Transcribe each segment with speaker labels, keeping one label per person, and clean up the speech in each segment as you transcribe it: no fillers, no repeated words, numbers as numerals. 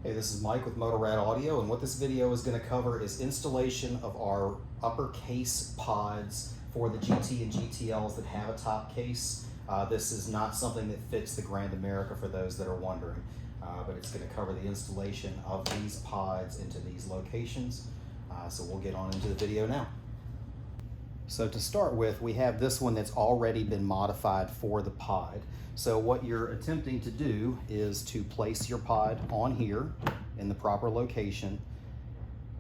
Speaker 1: Hey, this is Mike with Motorrad Audio, and what this video is going to cover is installation of our upper case pods for the GT and GTLs that have a top case. This is not something that fits the Grand America for those that are wondering, but it's going to cover the installation of these pods into these locations. So we'll get on into the video now. So to start with, we have this one that's already been modified for the pod. So what you're attempting to do is to place your pod on here in the proper location.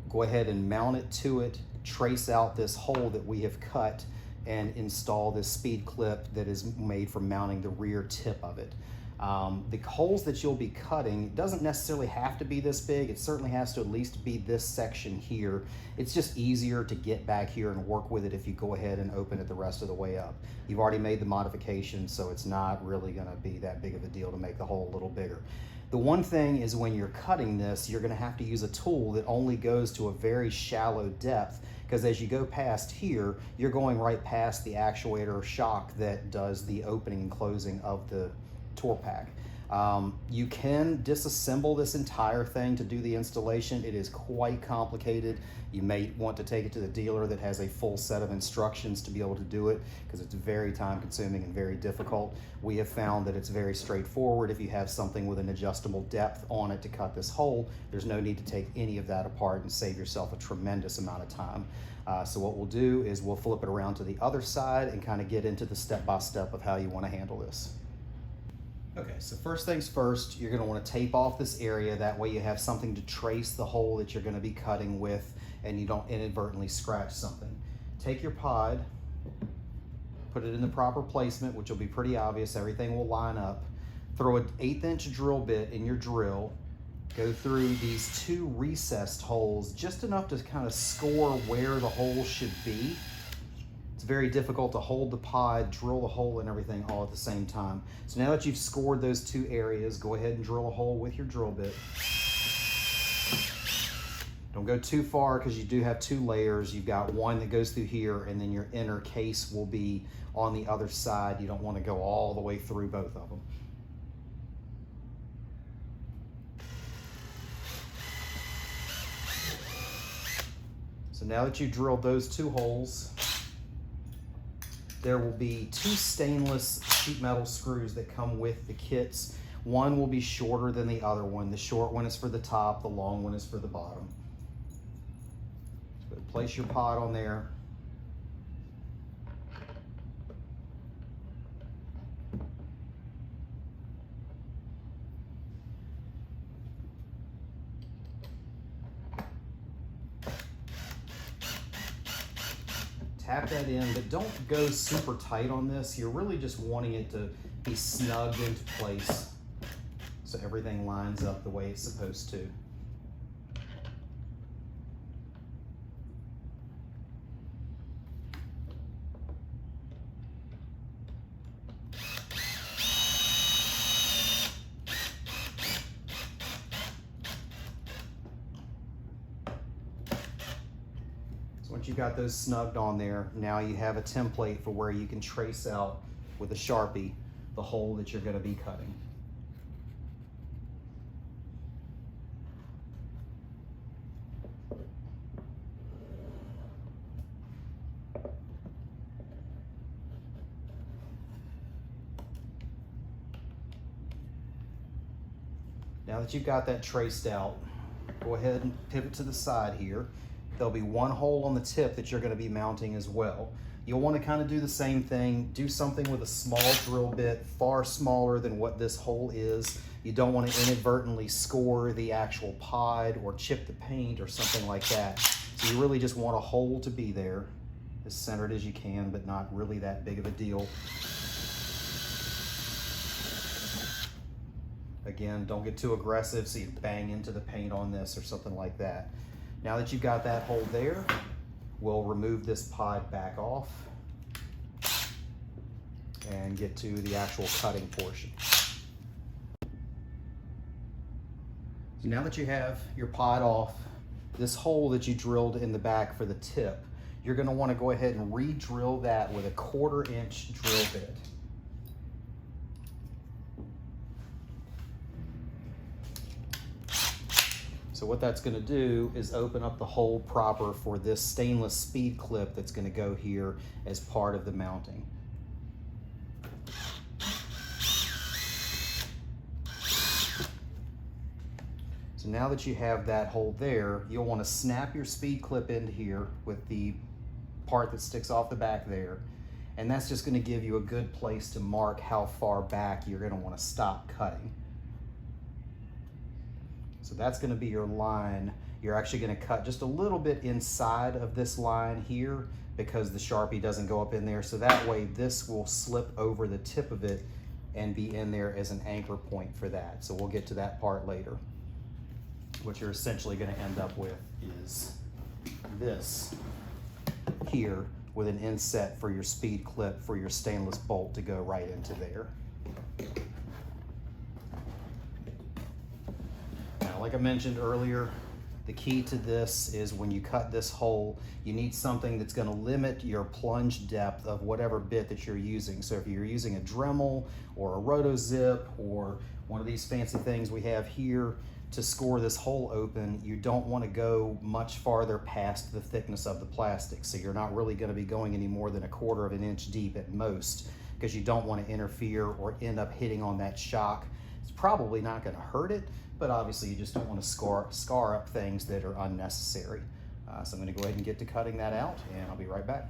Speaker 1: Go ahead and mount it to it, trace out this hole that we have cut, and install this speed clip that is made for mounting the rear tip of it. The holes that you'll be cutting doesn't necessarily have to be this big. It certainly has to at least be this section here. It's just easier to get back here and work with it if you go ahead and open it the rest of the way up. You've already made the modification, so it's not really going to be that big of a deal to make the hole a little bigger. The one thing is when you're cutting this, you're going to have to use a tool that only goes to a very shallow depth, because as you go past here, you're going right past the actuator shock that does the opening and closing of the tour pack. You can disassemble this entire thing to do the installation. It is quite complicated. You may want to take it to the dealer that has a full set of instructions to be able to do it, because it's very time consuming and very difficult. We have found that it's very straightforward. If you have something with an adjustable depth on it to cut this hole, there's no need to take any of that apart and save yourself a tremendous amount of time. So what we'll do is we'll flip it around to the other side and kind of get into the step-by-step of how you want to handle this. Okay, so first things first, you're going to want to tape off this area. That way you have something to trace the hole that you're going to be cutting with, and you don't inadvertently scratch something. Take your pod, put it in the proper placement, which will be pretty obvious. Everything will line up. Throw an 1/8 inch drill bit in your drill. Go through these two recessed holes, just enough to kind of score where the hole should be. It's very difficult to hold the pod, drill the hole and everything all at the same time. So now that you've scored those two areas, go ahead and drill a hole with your drill bit. Don't go too far, because you do have two layers. You've got one that goes through here, and then your inner case will be on the other side. You don't want to go all the way through both of them. So now that you've drilled those two holes, there will be two stainless sheet metal screws that come with the kits. One will be shorter than the other one. The short one is for the top, the long one is for the bottom. So place your pod on there. Tap that in, but don't go super tight on this. You're really just wanting it to be snugged into place so everything lines up the way it's supposed to. Once you've got those snugged on there, now you have a template for where you can trace out with a Sharpie the hole that you're going to be cutting. Now that you've got that traced out, go ahead and pivot to the side here. There'll be one hole on the tip that you're going to be mounting as well. You'll want to kind of do the same thing. Do something with a small drill bit, far smaller than what this hole is. You don't want to inadvertently score the actual pod or chip the paint or something like that. So you really just want a hole to be there, as centered as you can, but not really that big of a deal. Again, don't get too aggressive so you bang into the paint on this or something like that. Now that you've got that hole there, we'll remove this pod back off and get to the actual cutting portion. So now that you have your pod off, this hole that you drilled in the back for the tip, you're going to want to go ahead and re-drill that with a 1/4 inch drill bit. So what that's going to do is open up the hole proper for this stainless speed clip that's going to go here as part of the mounting. So now that you have that hole there, you'll want to snap your speed clip into here with the part that sticks off the back there. And that's just going to give you a good place to mark how far back you're going to want to stop cutting. So that's going to be your line. You're actually going to cut just a little bit inside of this line here because the Sharpie doesn't go up in there. So that way this will slip over the tip of it and be in there as an anchor point for that. So we'll get to that part later. What you're essentially going to end up with is this here with an inset for your speed clip for your stainless bolt to go right into there. Now, like I mentioned earlier, the key to this is when you cut this hole, you need something that's going to limit your plunge depth of whatever bit that you're using. So if you're using a Dremel or a RotoZip or one of these fancy things we have here, to score this hole open, you don't want to go much farther past the thickness of the plastic. So you're not really going to be going any more than 1/4 of an inch deep at most, because you don't want to interfere or end up hitting on that shock. It's probably not going to hurt it, but obviously you just don't want to scar up things that are unnecessary. So I'm going to go ahead and get to cutting that out, and I'll be right back.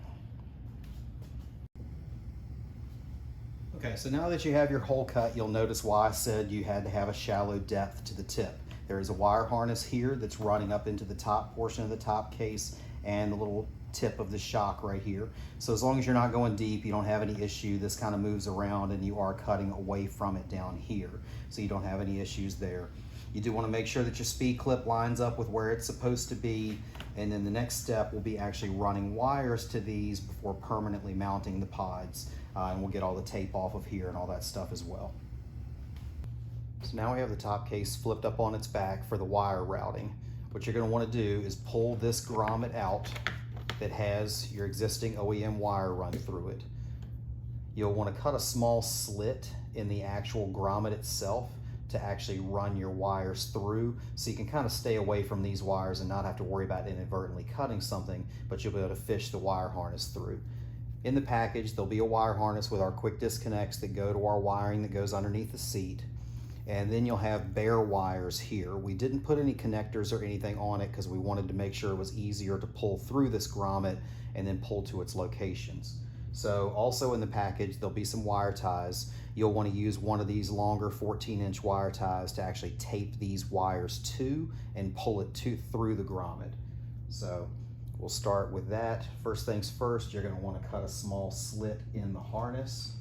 Speaker 1: Okay, so now that you have your hole cut, you'll notice why I said you had to have a shallow depth to the tip. There is a wire harness here that's running up into the top portion of the top case and the little tip of the shock right here. So as long as you're not going deep, you don't have any issue. This kind of moves around and you are cutting away from it down here. So you don't have any issues there. You do want to make sure that your speed clip lines up with where it's supposed to be. And then the next step will be actually running wires to these before permanently mounting the pods. And we'll get all the tape off of here and all that stuff as well. So now we have the top case flipped up on its back for the wire routing. What you're going to want to do is pull this grommet out that has your existing OEM wire run through it. You'll want to cut a small slit in the actual grommet itself to actually run your wires through, so you can kind of stay away from these wires and not have to worry about inadvertently cutting something, but you'll be able to fish the wire harness through. In the package, there'll be a wire harness with our quick disconnects that go to our wiring that goes underneath the seat. And then you'll have bare wires here. We didn't put any connectors or anything on it because we wanted to make sure it was easier to pull through this grommet and then pull to its locations. So also in the package, there'll be some wire ties. You'll want to use one of these longer 14-inch wire ties to actually tape these wires to and pull it through the grommet. So we'll start with that. First things first, you're going to want to cut a small slit in the harness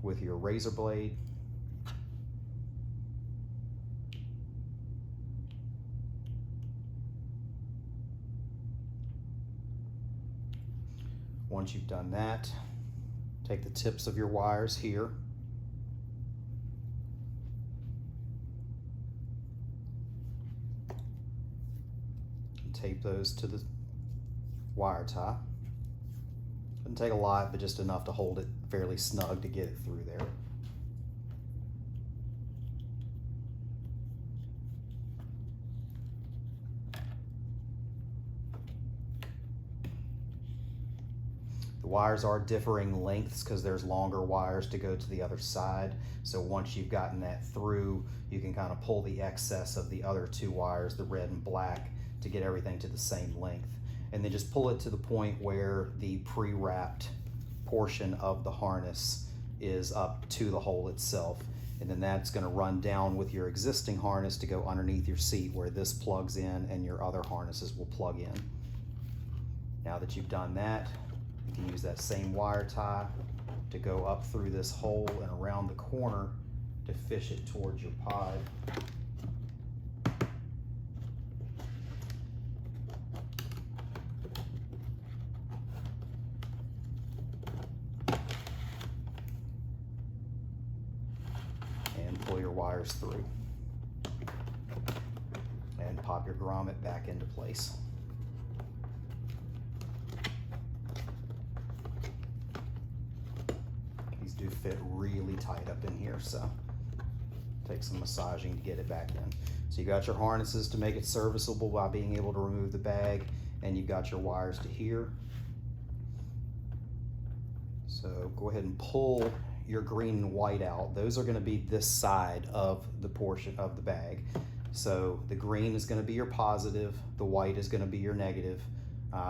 Speaker 1: with your razor blade. Once you've done that, take the tips of your wires here and tape those to the wire tie. Doesn't take a lot, but just enough to hold it fairly snug to get it through there. The wires are differing lengths because there's longer wires to go to the other side. So once you've gotten that through, you can kind of pull the excess of the other two wires, the red and black, to get everything to the same length. And then just pull it to the point where the pre-wrapped portion of the harness is up to the hole itself. And then that's going to run down with your existing harness to go underneath your seat where this plugs in and your other harnesses will plug in. Now that you've done that, you can use that same wire tie to go up through this hole and around the corner to fish it towards your pod. Pull your wires through and pop your grommet back into place. These do fit really tight up in here, so Take some massaging to get it back in. So you got your harnesses to make it serviceable by being able to remove the bag, and you've got your wires to here. So go ahead and pull your green and white out. Those are going to be this side of the portion of the bag. So the green is going to be your positive, the white is going to be your negative.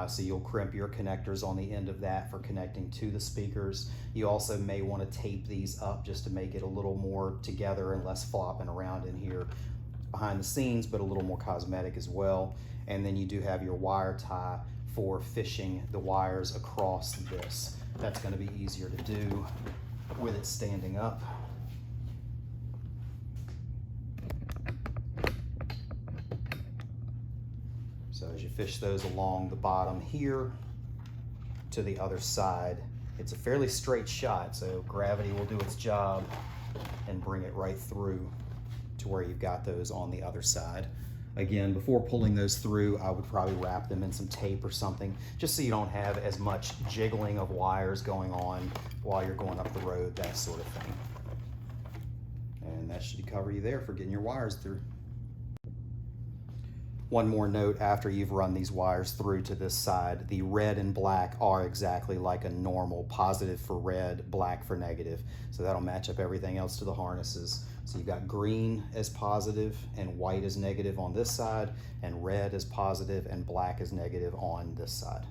Speaker 1: So you'll crimp your connectors on the end of that for connecting to the speakers. You also may want to tape these up just to make it a little more together and less flopping around in here behind the scenes, but a little more cosmetic as well. And then you do have your wire tie for fishing the wires across this. That's going to be easier to do with it standing up. So as you fish those along the bottom here to the other side, it's a fairly straight shot, so gravity will do its job and bring it right through to where you've got those on the other side. Again, before pulling those through, I would probably wrap them in some tape or something, just so you don't have as much jiggling of wires going on while you're going up the road, that sort of thing. And that should cover you there for getting your wires through. One more note after you've run these wires through to this side, the red and black are exactly like a normal, positive for red, black for negative. So that'll match up everything else to the harnesses. So you've got green as positive and white as negative on this side, and red as positive and black as negative on this side.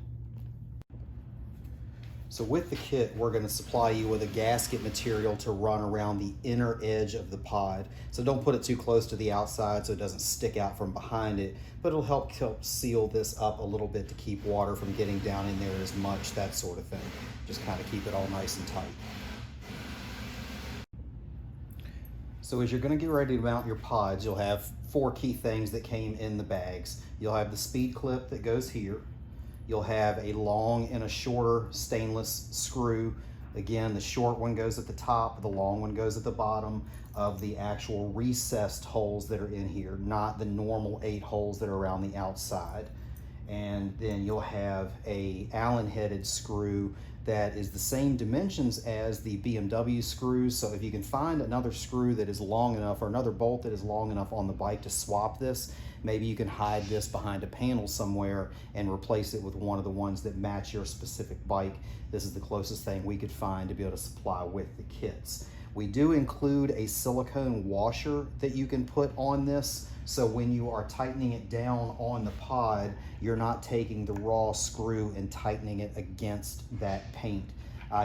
Speaker 1: So with the kit, we're going to supply you with a gasket material to run around the inner edge of the pod. So don't put it too close to the outside so it doesn't stick out from behind it, but it'll help seal this up a little bit to keep water from getting down in there as much, that sort of thing. Just kind of keep it all nice and tight. So as you're going to get ready to mount your pods, you'll have 4 key things that came in the bags. You'll have the speed clip that goes here. You'll have a long and a shorter stainless screw. Again, the short one goes at the top, the long one goes at the bottom of the actual recessed holes that are in here, not the normal 8 holes that are around the outside. And then you'll have a Allen-headed screw that is the same dimensions as the BMW screws. So if you can find another screw that is long enough, or another bolt that is long enough on the bike to swap this, maybe you can hide this behind a panel somewhere and replace it with one of the ones that match your specific bike. This is the closest thing we could find to be able to supply with the kits. We do include a silicone washer that you can put on this, so when you are tightening it down on the pod, you're not taking the raw screw and tightening it against that paint.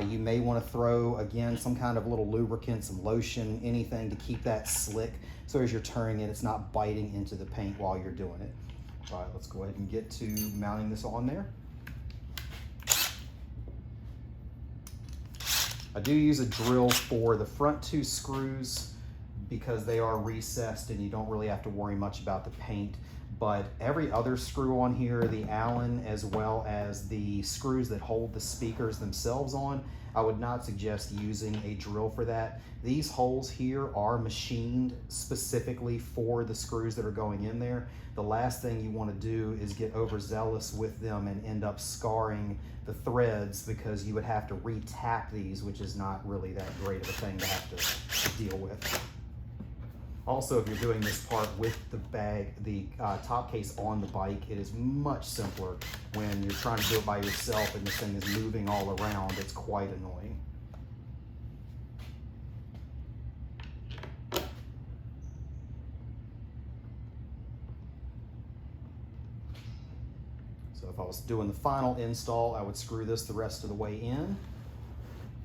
Speaker 1: You may want to throw, again, some kind of little lubricant, some lotion, anything to keep that slick, so as you're turning it, it's not biting into the paint while you're doing it. All right, let's go ahead and get to mounting this on there. I do use a drill for the front 2 screws because they are recessed and you don't really have to worry much about the paint. But every other screw on here, the Allen as well as the screws that hold the speakers themselves on, I would not suggest using a drill for that. These holes here are machined specifically for the screws that are going in there. The last thing you want to do is get overzealous with them and end up scarring the threads, because you would have to re-tap these, which is not really that great of a thing to have to deal with. Also, if you're doing this part with the bag, the top case on the bike, it is much simpler. When you're trying to do it by yourself and this thing is moving all around, it's quite annoying. So if I was doing the final install, I would screw this the rest of the way in,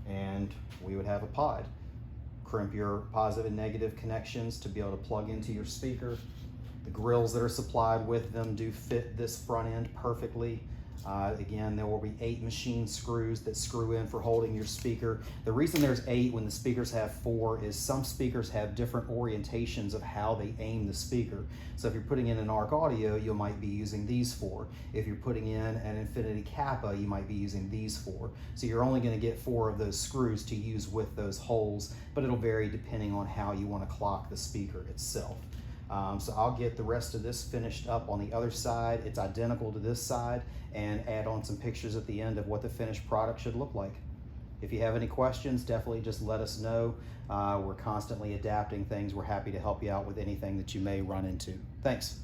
Speaker 1: and we would have a pod. Crimp your positive and negative connections to be able to plug into your speaker. The grills that are supplied with them do fit this front end perfectly. Again, there will be 8 machine screws that screw in for holding your speaker. The reason there's 8 when the speakers have 4 is some speakers have different orientations of how they aim the speaker. So if you're putting in an ARC audio, you might be using these 4. If you're putting in an Infinity Kappa, you might be using these 4. So you're only going to get 4 of those screws to use with those holes, but it'll vary depending on how you want to clock the speaker itself. So I'll get the rest of this finished up on the other side. It's identical to this side, and add on some pictures at the end of what the finished product should look like. If you have any questions, definitely just let us know. We're constantly adapting things. We're happy to help you out with anything that you may run into. Thanks.